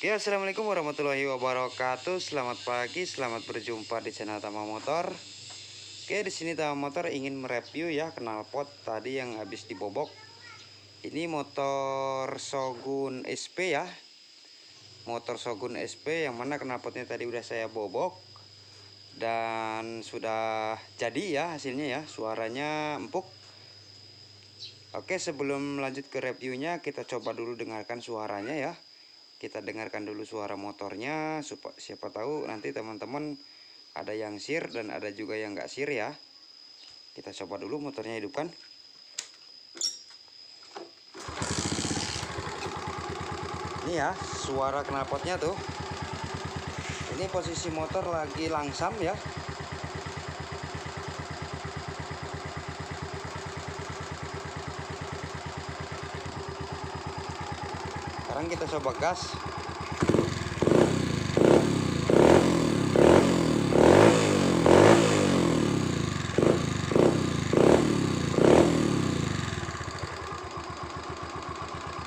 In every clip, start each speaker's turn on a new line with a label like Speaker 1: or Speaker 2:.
Speaker 1: Oke, assalamualaikum warahmatullahi wabarakatuh. Selamat pagi, selamat berjumpa di channel Tama Motor. Oke, di sini Tama Motor ingin mereview ya knalpot tadi yang habis dibobok. Ini motor Shogun SP ya. Motor Shogun SP yang mana knalpotnya tadi udah saya bobok dan sudah jadi ya hasilnya ya. Suaranya empuk. Oke, sebelum lanjut ke reviewnya, kita coba dulu dengarkan suaranya ya. Kita dengarkan dulu suara motornya, supaya siapa tahu nanti teman-teman ada yang sir dan ada juga yang nggak sir ya. Kita coba dulu motornya hidupkan. Ini ya suara knalpotnya tuh. Ini posisi motor lagi langsam ya. Sekarang kita coba gas.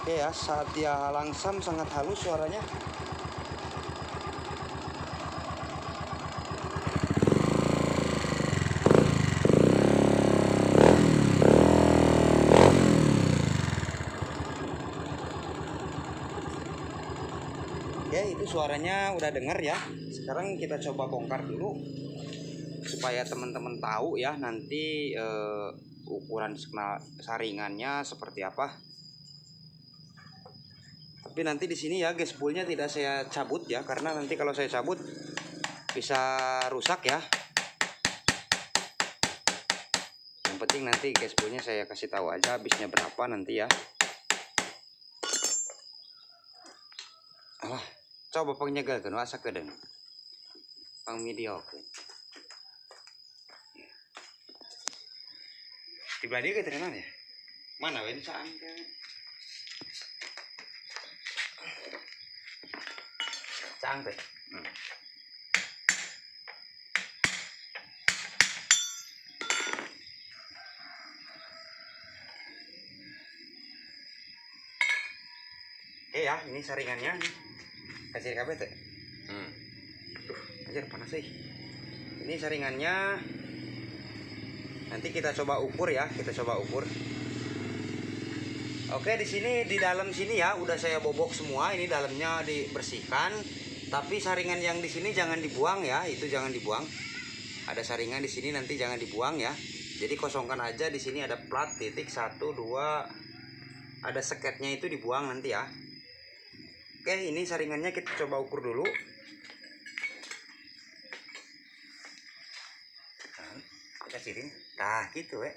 Speaker 1: Oke ya, saat dia langsam sangat halus suaranya. Oke, itu suaranya udah denger ya. Sekarang kita coba bongkar dulu supaya teman-teman tahu ya nanti ukuran saringannya seperti apa. Tapi nanti di sini ya gespoolnya tidak saya cabut ya, karena nanti kalau saya cabut bisa rusak ya. Yang penting nanti gespoolnya saya kasih tahu aja habisnya berapa nanti ya. Alah, coba penyegal kan asa kedeng. Pang mediocre. Tiba dia keterangan ya. Mana wen saan kan? Saan teh. Oke ya, ini saringannya. Kasih kabeh teh. Anjir panas sih. Ini saringannya. Nanti kita coba ukur ya, kita coba ukur. Oke, di sini di dalam sini ya udah saya bobok semua, ini dalamnya dibersihkan. Tapi saringan yang di sini jangan dibuang ya, itu jangan dibuang. Ada saringan di sini nanti jangan dibuang ya. Jadi kosongkan aja, di sini ada plat titik 1 2, ada seketnya itu dibuang nanti ya. Oke, ini saringannya kita coba ukur dulu. Kita siring. Nah, gitu ya.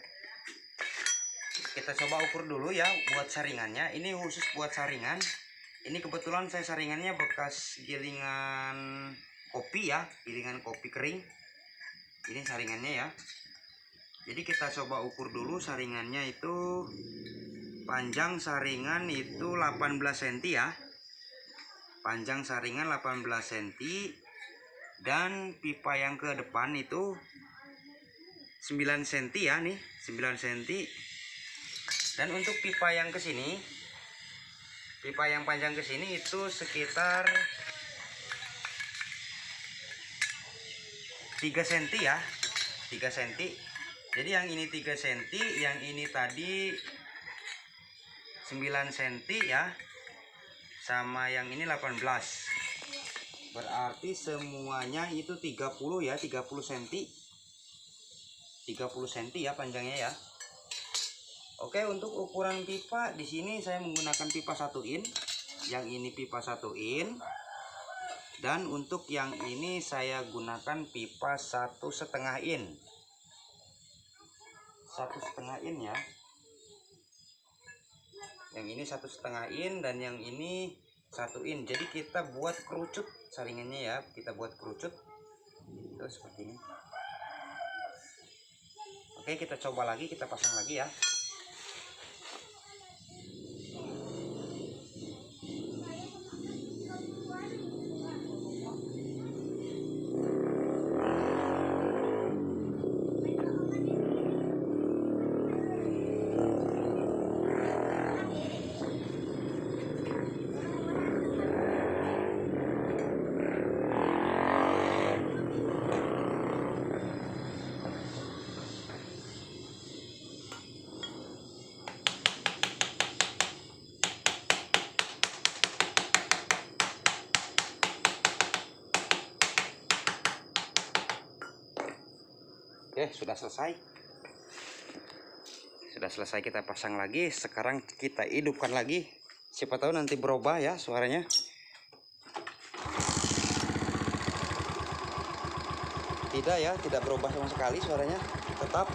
Speaker 1: Kita coba ukur dulu ya buat saringannya. Ini khusus buat saringan. Ini kebetulan saya saringannya bekas gilingan kopi ya, gilingan kopi kering. Ini saringannya ya. Jadi kita coba ukur dulu saringannya itu. Panjang saringan itu 18 cm ya. Panjang saringan 18 cm. Dan pipa yang ke depan itu 9 cm ya nih, 9 cm. Dan untuk pipa yang ke sini, pipa yang panjang ke sini itu sekitar 3 cm ya, 3 cm. Jadi yang ini 3 cm, yang ini tadi 9 cm ya, sama yang ini 18. Berarti semuanya itu 30 ya, 30 cm. 30 cm ya panjangnya ya. Oke, untuk ukuran pipa di sini saya menggunakan pipa 1 in. Yang ini pipa 1 in. Dan untuk yang ini saya gunakan pipa 1,5 in. 1,5 in ya. Yang ini 1,5 in dan yang ini 1 in. Jadi kita buat kerucut saringannya ya. Kita buat kerucut. Itu seperti ini. Oke, kita coba lagi, kita pasang lagi ya. Oke, sudah selesai. Sudah selesai, kita pasang lagi. Sekarang kita hidupkan lagi. Siapa tahu nanti berubah ya suaranya. Tidak ya, tidak berubah sama sekali suaranya. Tetap.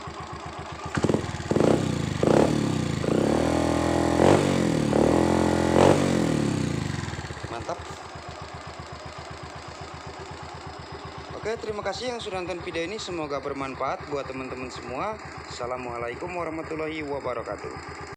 Speaker 1: Mantap. Oke, terima kasih yang sudah nonton video ini. Semoga bermanfaat buat teman-teman semua. Assalamualaikum warahmatullahi wabarakatuh.